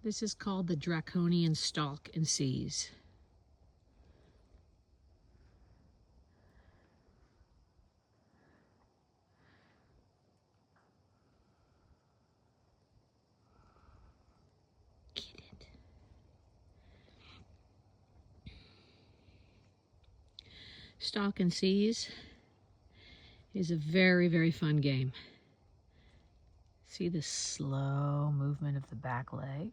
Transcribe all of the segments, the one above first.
This is called the draconian stalk and seize. Get it. Stalk and seize is a very, very fun game. See the slow movement of the back leg?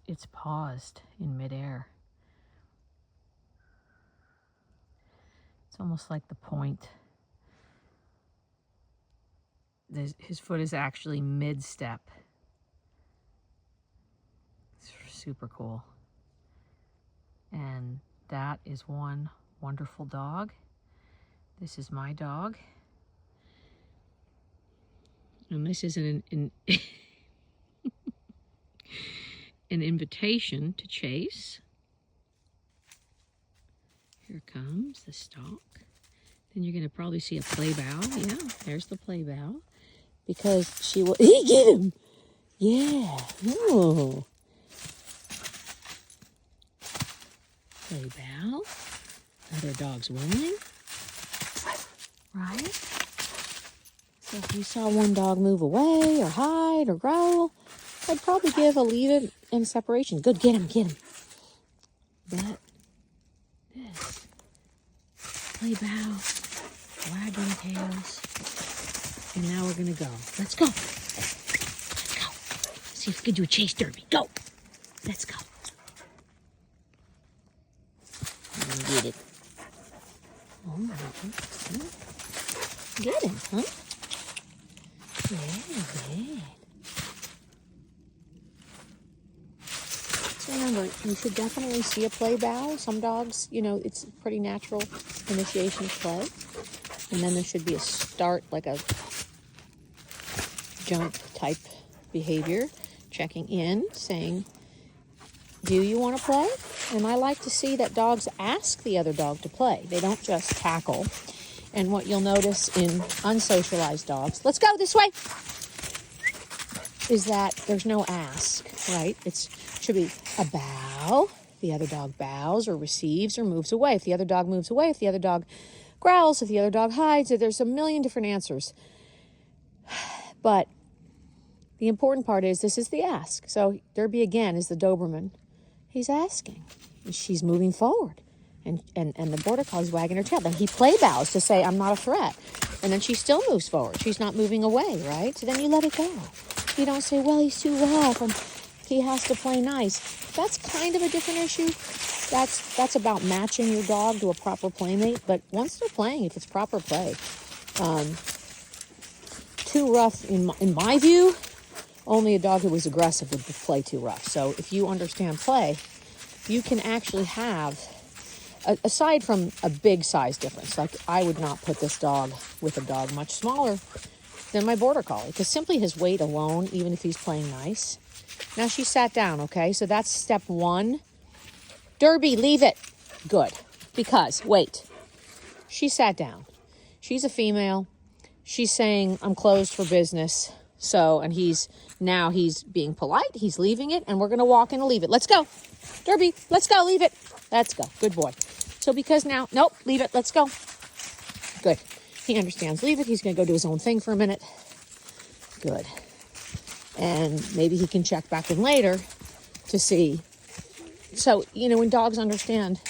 It's paused in midair. It's almost like the point. His foot is actually mid-step. It's super cool. And that is one wonderful dog. This is my dog. And this is an invitation to chase. Here comes the stalk. Then you're going to probably see a play bow. Yeah, there's the play bow. Because she will... Get him! Yeah. Ooh. Play bow. Other dog's willing. Right? So if you saw one dog move away or hide or growl, I'd probably give a leave it and separation. Good, get him, get him. But this, play bow, wagging tails, and now we're gonna go. Let's go. Let's go. See if we can do a chase derby. Go. Let's go. Get it. Oh, get him, huh? Very good. So remember, you should definitely see a play bow. Some dogs, you know, it's pretty natural initiation of play. And then there should be a start, like a jump type behavior, checking in, saying, do you want to play? And I like to see that dogs ask the other dog to play. They don't just tackle. And what you'll notice in unsocialized dogs, let's go this way, is that there's no ask, right? It should be a bow. The other dog bows or receives or moves away. If the other dog moves away, if the other dog growls, if the other dog hides, there's a million different answers. But the important part is this is the ask. So Derby again is the Doberman. He's asking. She's moving forward. And the border collie's wagging her tail. Then he play bows to say, I'm not a threat. And then she still moves forward. She's not moving away, right? So then you let it go. You don't say, well, he's too rough and he has to play nice. That's kind of a different issue. That's about matching your dog to a proper playmate. But once they're playing, if it's proper play, too rough, in my view, only a dog who was aggressive would play too rough. So if you understand play, you can actually have, aside from a big size difference, like I would not put this dog with a dog much smaller than my border collie, because simply his weight alone, even if he's playing nice. Now she sat down, okay? So that's step one. Derby, leave it. Good. Because, wait, she sat down. She's a female. She's saying, I'm closed for business. So, and he's being polite. He's leaving it, and we're going to walk in and leave it. Let's go. Derby, let's go. Leave it. Let's go. Good boy. So because now, nope, leave it. Let's go. Good. He understands. Leave it. He's going to go do his own thing for a minute. Good. And maybe he can check back in later to see. So, you know, when dogs understand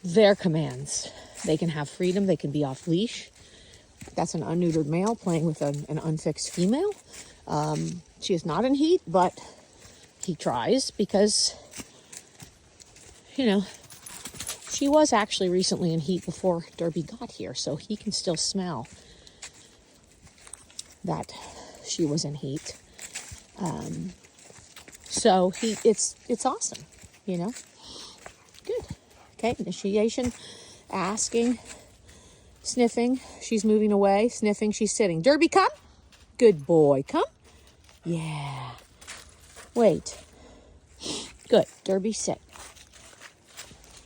their commands, they can have freedom. They can be off leash. That's an unneutered male playing with an unfixed female. She is not in heat, but he tries because, you know, she was actually recently in heat before Derby got here, so he can still smell that she was in heat. So it's awesome, you know. Good. Okay, initiation, asking, sniffing. She's moving away, sniffing. She's sitting. Derby, come. Good boy, come. Yeah. Wait. Good. Derby, sit.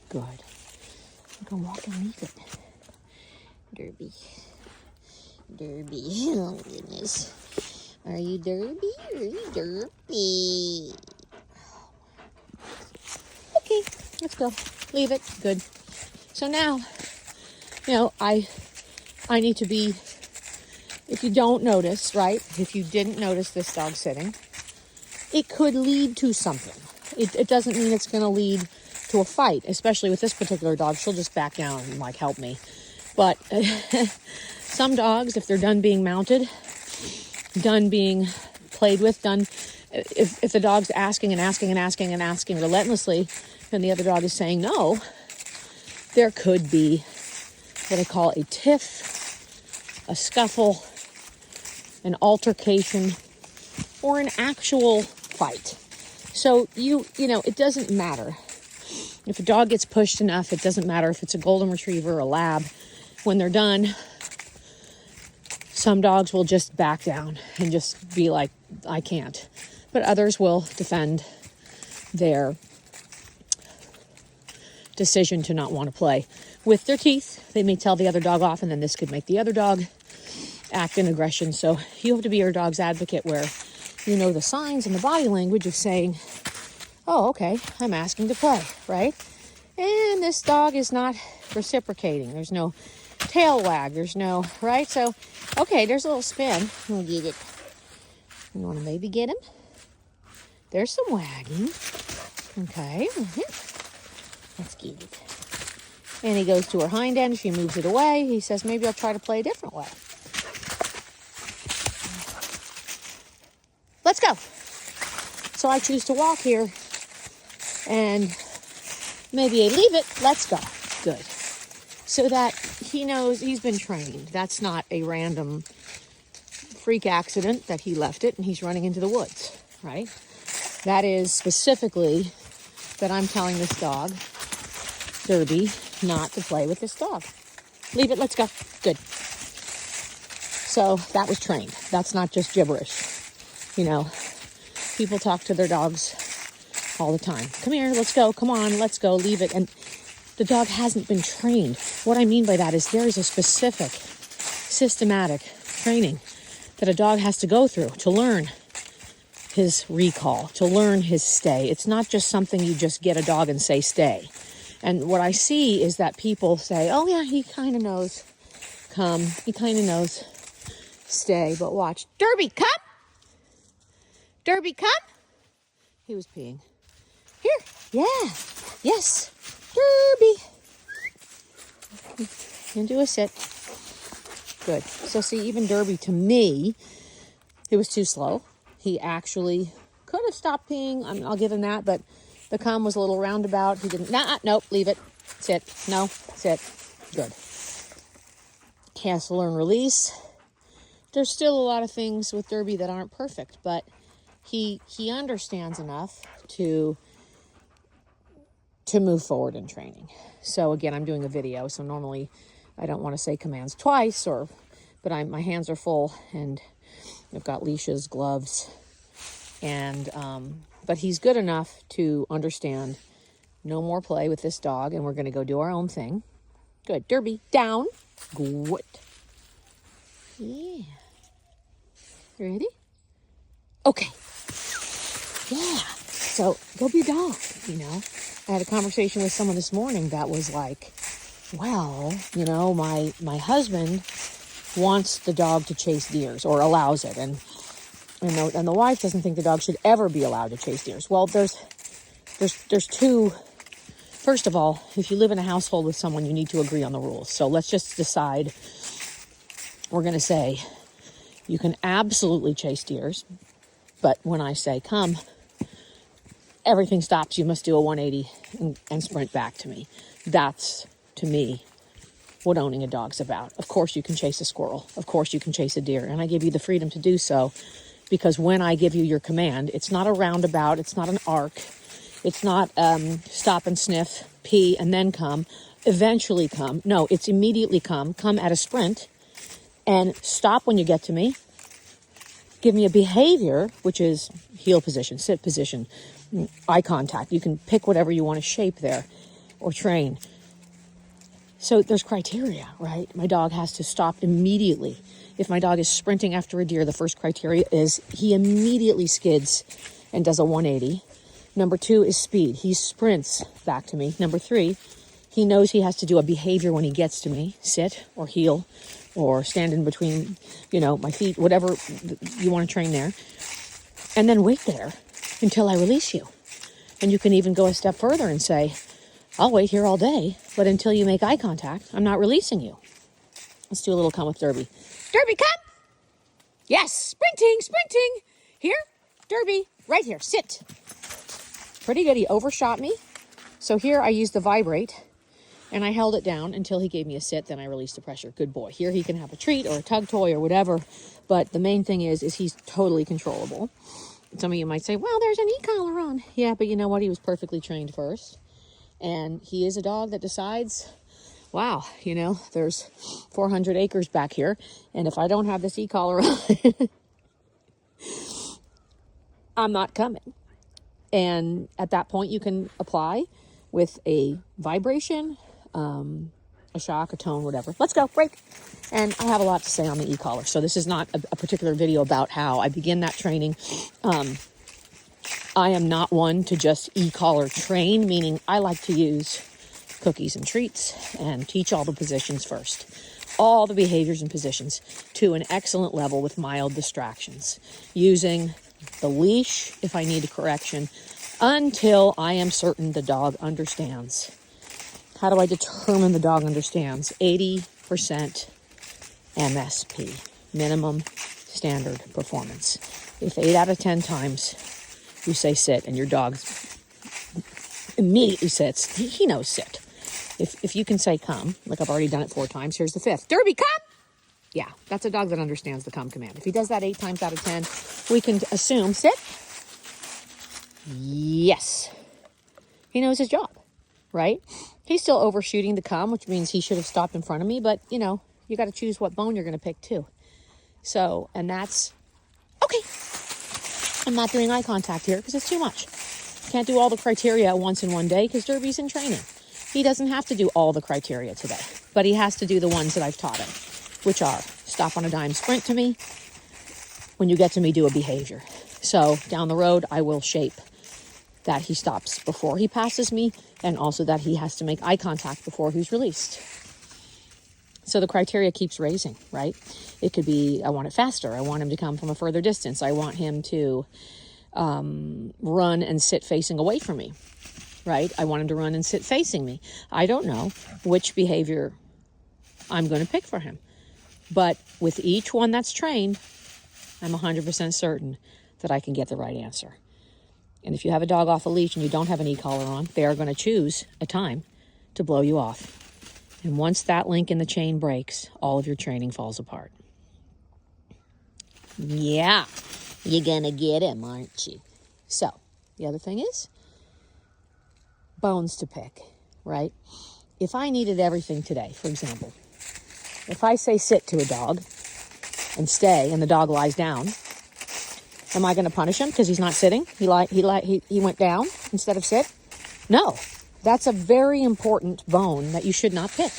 Good. Go walk and leave it. Derby. Derby. Oh, goodness. Are you derpy? Are you derpy? Okay, let's go. Leave it. Good. So now, I need to be, if you don't notice, right? If you didn't notice this dog sitting, it could lead to something. It doesn't mean it's going to lead to a fight, especially with this particular dog. She'll just back down and like help me. But some dogs, if they're done being mounted, done being played with, done, if the dog's asking and asking and asking and asking relentlessly, and the other dog is saying no, there could be what I call a tiff, a scuffle, an altercation, or an actual fight. So it doesn't matter. If a dog gets pushed enough, it doesn't matter if it's a golden retriever or a lab. When they're done, some dogs will just back down and just be like, I can't. But others will defend their decision to not want to play. With their teeth, they may tell the other dog off, and then this could make the other dog act in aggression. So you have to be your dog's advocate, where you know the signs and the body language of saying, oh, okay, I'm asking to play, right? And this dog is not reciprocating. There's no tail wag. There's no, right? So, okay, there's a little spin. We'll get it. You want to maybe get him? There's some wagging. Okay. Let's get it. And he goes to her hind end. She moves it away. He says, maybe I'll try to play a different way. Let's go. So I choose to walk here. And maybe I leave it. Let's go. Good. So that he knows he's been trained. That's not a random freak accident that he left it and he's running into the woods, right? That is specifically that I'm telling this dog, Derby, not to play with this dog. Leave it. Let's go. Good. So that was trained. That's not just gibberish. People talk to their dogs all the time. Come here, let's go. Come on, let's go. Leave it. And the dog hasn't been trained. What I mean by that is there is a specific, systematic training that a dog has to go through to learn his recall, to learn his stay. It's not just something you just get a dog and say stay. And what I see is that people say, oh yeah, he kind of knows come. He kind of knows stay. But watch. Derby, come. Derby, come. He was peeing. Here. Yeah. Yes. Derby. And do a sit. Good. So see, even Derby, to me, it was too slow. He actually could have stopped peeing. I'll give him that. But the come was a little roundabout. He didn't. Nope. Leave it. Sit. No. Sit. Good. He has to learn release. There's still a lot of things with Derby that aren't perfect, but he understands enough to move forward in training. So again, I'm doing a video, so normally I don't want to say commands twice, but my hands are full and I've got leashes, gloves, and but he's good enough to understand no more play with this dog, and we're going to go do our own thing. Good. Derby, down. Good. Yeah. Ready? Okay. Yeah. So go be a dog, I had a conversation with someone this morning that was like, well, my husband wants the dog to chase deers or allows it. And the wife doesn't think the dog should ever be allowed to chase deers. Well, there's two. First of all, if you live in a household with someone, you need to agree on the rules. So let's just decide. We're going to say you can absolutely chase deers. But when I say come, everything stops. You must do a 180 and sprint back to me. That's, to me, what owning a dog's about. Of course you can chase a squirrel. Of course you can chase a deer. And I give you the freedom to do so because when I give you your command, it's not a roundabout. It's not an arc. It's not stop and sniff, pee, and then come, eventually come. No, it's immediately come at a sprint, and stop when you get to me. Give me a behavior, which is heel position, sit position, eye contact. You can pick whatever you want to shape there or train. So there's criteria, right? My dog has to stop immediately. If my dog is sprinting after a deer, the first criteria is he immediately skids and does a 180. Number 2 is speed. He sprints back to me. Number 3, he knows he has to do a behavior when he gets to me, sit or heel or stand in between, my feet, whatever you want to train there. And then wait there until I release you. And you can even go a step further and say, I'll wait here all day, but until you make eye contact, I'm not releasing you. Let's do a little come with Derby. Derby, come! Yes, sprinting. Here, Derby, right here, sit. Pretty good, he overshot me. So here I used the vibrate, and I held it down until he gave me a sit, then I released the pressure. Good boy. Here he can have a treat or a tug toy or whatever, but the main thing is he's totally controllable. Some of you might say, well, there's an e-collar on. Yeah, but you know what? He was perfectly trained first. And he is a dog that decides, wow, there's 400 acres back here. And if I don't have this e-collar on, I'm not coming. And at that point, you can apply with a vibration, a shock, a tone, whatever. Let's go, break. And I have a lot to say on the e-collar. So this is not a particular video about how I begin that training. I am not one to just e-collar train, meaning I like to use cookies and treats and teach all the positions first. All the behaviors and positions to an excellent level with mild distractions. Using the leash if I need a correction until I am certain the dog understands. How do I determine the dog understands? 80% MSP, minimum standard performance. If 8 out of 10 times you say sit and your dog immediately sits, he knows sit. If you can say come, like I've already done it 4 times, here's the 5th. Derby, come! Yeah, that's a dog that understands the come command. If he does that 8 times out of 10, we can assume sit. Yes. He knows his job, right? He's still overshooting the come, which means he should have stopped in front of me, but you got to choose what bone you're going to pick too. So, and that's okay. I'm not doing eye contact here because it's too much. Can't do all the criteria at once in one day because Derby's in training. He doesn't have to do all the criteria today, but he has to do the ones that I've taught him, which are stop on a dime, sprint to me. When you get to me, do a behavior. So down the road, I will shape that he stops before he passes me and also that he has to make eye contact before he's released. So the criteria keeps raising, right? It could be, I want it faster. I want him to come from a further distance. I want him to run and sit facing away from me, right? I want him to run and sit facing me. I don't know which behavior I'm going to pick for him. But with each one that's trained, I'm 100% certain that I can get the right answer. And if you have a dog off a leash and you don't have an e-collar on, they are going to choose a time to blow you off. And once that link in the chain breaks, all of your training falls apart. Yeah, you're going to get him, aren't you? So, the other thing is, bones to pick, right? If I needed everything today, for example, if I say sit to a dog and stay and the dog lies down, am I going to punish him because he's not sitting? He went down instead of sit? No. That's a very important bone that you should not pick.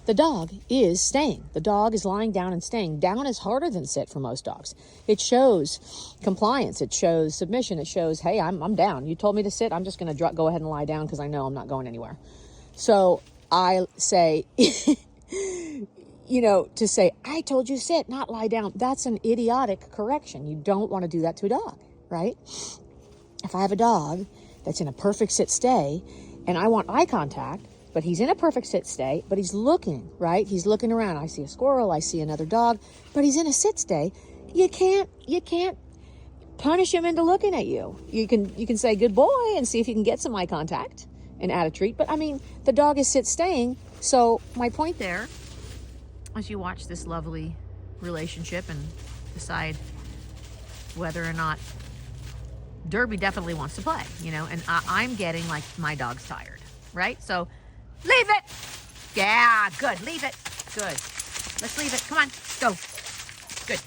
The dog is staying. The dog is lying down and staying. Down is harder than sit for most dogs. It shows compliance. It shows submission. It shows, hey, I'm down. You told me to sit. I'm just going to go ahead and lie down because I know I'm not going anywhere. So I say, to say, I told you sit, not lie down. That's an idiotic correction. You don't want to do that to a dog, right? If I have a dog that's in a perfect sit stay and I want eye contact, but he's in a perfect sit stay, but he's looking, right? He's looking around. I see a squirrel, I see another dog, but he's in a sit stay. You can't punish him into looking at you. You can say good boy and see if you can get some eye contact and add a treat. But I mean, the dog is sit staying. So my point there, as you watch this lovely relationship and decide whether or not Derby definitely wants to play, and I'm getting like my dog's tired, right? So leave it. Yeah, good. Leave it. Good. Let's leave it. Come on, go. Good.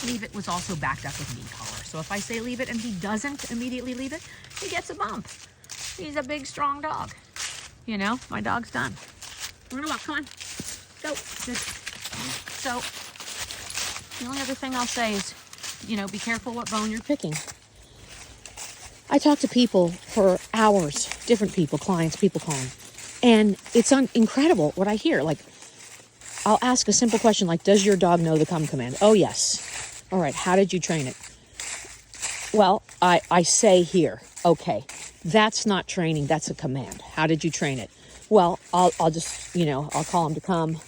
Leave it was also backed up with an e-collar. So if I say leave it and he doesn't immediately leave it, he gets a bump. He's a big, strong dog. My dog's done. We're gonna walk. Come on. Go. Good. So The only other thing I'll say is, be careful what bone you're picking. I talk to people for hours, different people, clients, people calling. And it's incredible what I hear. Like, I'll ask a simple question like, does your dog know the come command? Oh, yes. All right, how did you train it? Well, I say here, okay, that's not training, that's a command. How did you train it? Well, I'll just, I'll call him to come,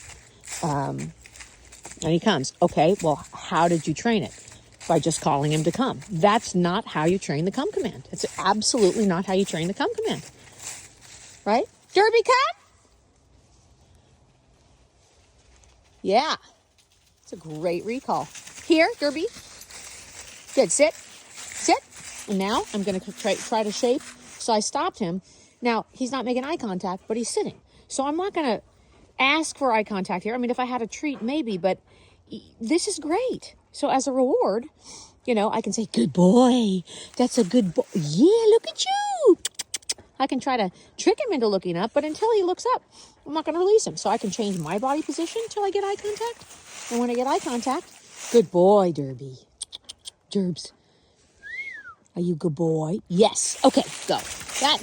and he comes. Okay, well, how did you train it? By just calling him to come. That's not how you train the come command. It's absolutely not how you train the come command. Right? Derby, come! Yeah. It's a great recall. Here, Derby. Good, sit. Sit. And now I'm going to try to shape. So I stopped him. Now, he's not making eye contact, but he's sitting. So I'm not going to ask for eye contact here. I mean, if I had a treat, maybe, but this is great. So as a reward, I can say, good boy. That's a good boy. Yeah, look at you. I can try to trick him into looking up, but until he looks up, I'm not going to release him. So I can change my body position until I get eye contact. And when I get eye contact, good boy, Derby. Derbs. Are you a good boy? Yes. Okay, go.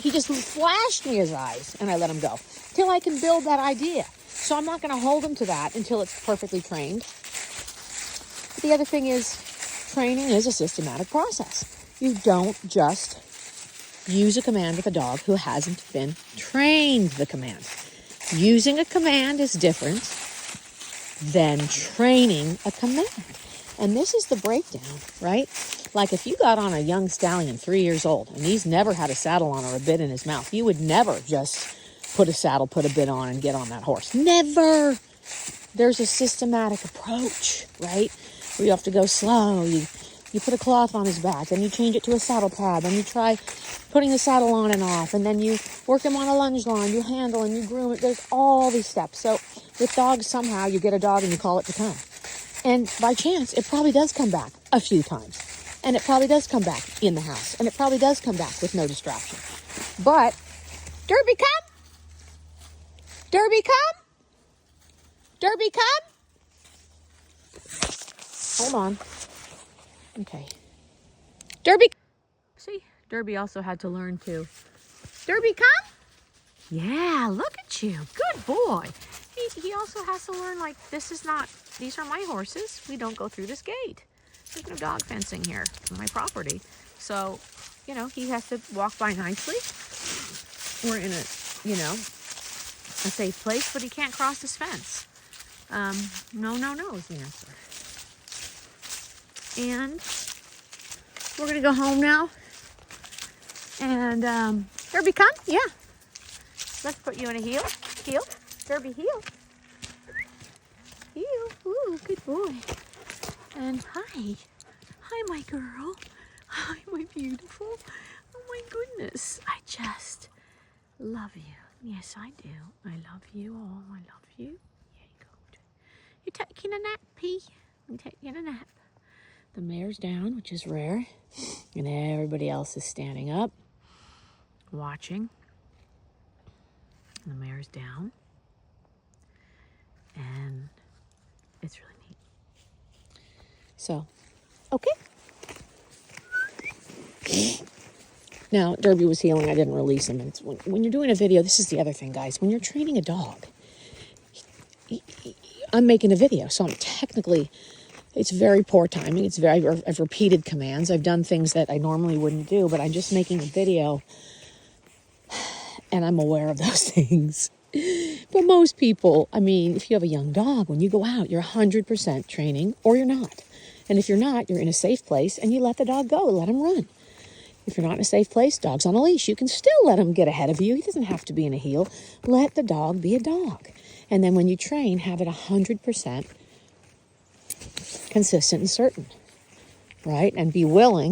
He just flashed me his eyes, and I let him go. Till I can build that idea. So I'm not going to hold him to that until it's perfectly trained. But the other thing is, training is a systematic process. You don't just use a command with a dog who hasn't been trained the command. Using a command is different than training a command. And this is the breakdown, right? Like if you got on a young stallion, 3 years old, and he's never had a saddle on or a bit in his mouth, you would never just put a saddle, put a bit on, and get on that horse. Never. There's a systematic approach, right? Where you have to go slow. You put a cloth on his back, then you change it to a saddle pad, then you try putting the saddle on and off, and then you work him on a lunge line, you handle and you groom it. There's all these steps. So with dogs, somehow you get a dog and you call it to come. And by chance, it probably does come back a few times. And it probably does come back in the house. And it probably does come back with no distraction. But, Derby, come! Derby, come! Derby, come! Hold on. Okay. Derby! See, Derby also had to learn to. Derby, come! Yeah, look at you. Good boy. He also has to learn, like, these are my horses. We don't go through this gate. There's no dog fencing here on my property. So, he has to walk by nicely. We're in a safe place, but he can't cross this fence. No is the answer. And we're going to go home now. And, Derby, come? Yeah. Let's put you in a heel. Heel. Derby, heel. Heel. Ooh, good boy. And hi. Hi, my girl. Hi, my beautiful. Oh, my goodness. I just love you. Yes, I do. I love you all. I love you. Yeah, you go. You taking a nap, P? You taking a nap. The mare's down, which is rare. And everybody else is standing up, watching. The mare's down. And it's really neat. So, okay. Now, Derby was healing. I didn't release him. And when you're doing a video, this is the other thing, guys. When you're training a dog, I'm making a video. So I'm technically, it's very poor timing. I've repeated commands. I've done things that I normally wouldn't do, but I'm just making a video. And I'm aware of those things. But most people, if you have a young dog, when you go out, you're 100% training or you're not. And if you're not, you're in a safe place and you let the dog go, let him run. If you're not in a safe place, dog's on a leash. You can still let him get ahead of you. He doesn't have to be in a heel. Let the dog be a dog. And then when you train, have it 100% consistent and certain, right? And be willing